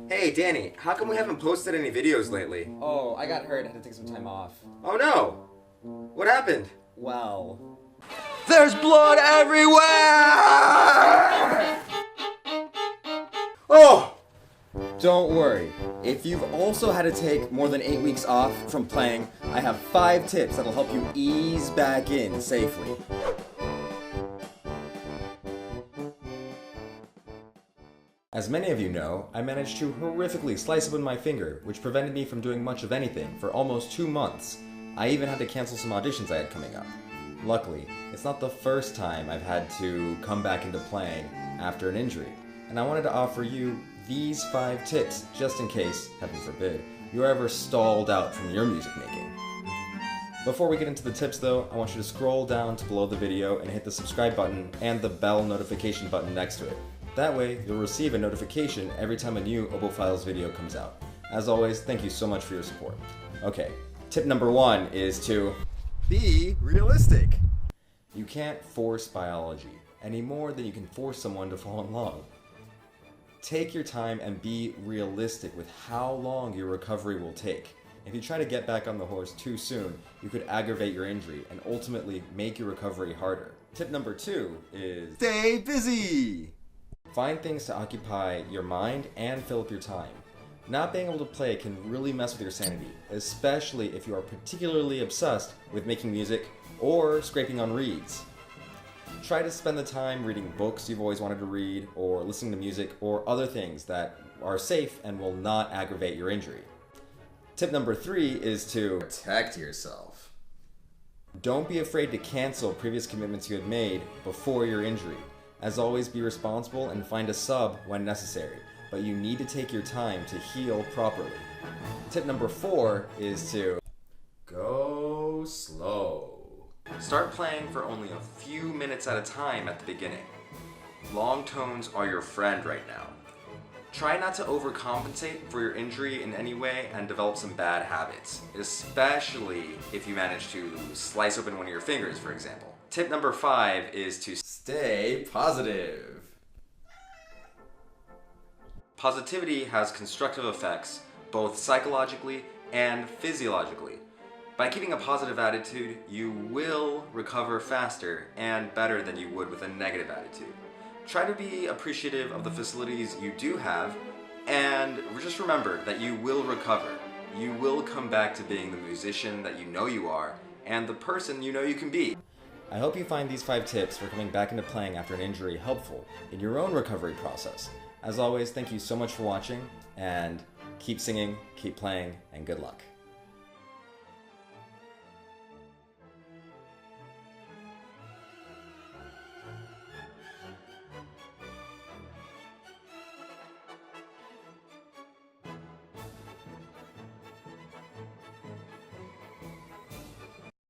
Hey, Danny, how come we haven't posted any videos lately? Oh, I got hurt. I had to take some time off. Oh no! What happened? Well... There's blood everywhere! Oh! Don't worry. If you've also had to take more than 8 weeks off from playing, I have 5 tips that'll help you ease back in safely. As many of you know, I managed to horrifically slice open my finger, which prevented me from doing much of anything for almost 2 months. I even had to cancel some auditions I had coming up. Luckily, it's not the first time I've had to come back into playing after an injury, and I wanted to offer you these 5 tips just in case, heaven forbid, you're ever stalled out from your music making. Before we get into the tips though, I want you to scroll down to below the video and hit the subscribe button and the bell notification button next to it. That way, you'll receive a notification every time a new Oboe Files video comes out. As always, thank you so much for your support. Okay, tip number 1 is to be realistic. You can't force biology any more than you can force someone to fall in love. Take your time and be realistic with how long your recovery will take. If you try to get back on the horse too soon, you could aggravate your injury and ultimately make your recovery harder. Tip number 2 is stay busy! Find things to occupy your mind and fill up your time. Not being able to play can really mess with your sanity, especially if you are particularly obsessed with making music or scraping on reeds. Try to spend the time reading books you've always wanted to read, or listening to music, or other things that are safe and will not aggravate your injury. Tip number 3 is to protect yourself. Don't be afraid to cancel previous commitments you had made before your injury. As always, be responsible and find a sub when necessary, but you need to take your time to heal properly. Tip number 4 is to go slow. Start playing for only a few minutes at a time at the beginning. Long tones are your friend right now. Try not to overcompensate for your injury in any way and develop some bad habits, especially if you manage to slice open one of your fingers, for example. Tip number 5 is to stay positive. Positivity has constructive effects, both psychologically and physiologically. By keeping a positive attitude, you will recover faster and better than you would with a negative attitude. Try to be appreciative of the facilities you do have, and just remember that you will recover. You will come back to being the musician that you know you are, and the person you know you can be. I hope you find these 5 tips for coming back into playing after an injury helpful in your own recovery process. As always, thank you so much for watching, and keep singing, keep playing, and good luck.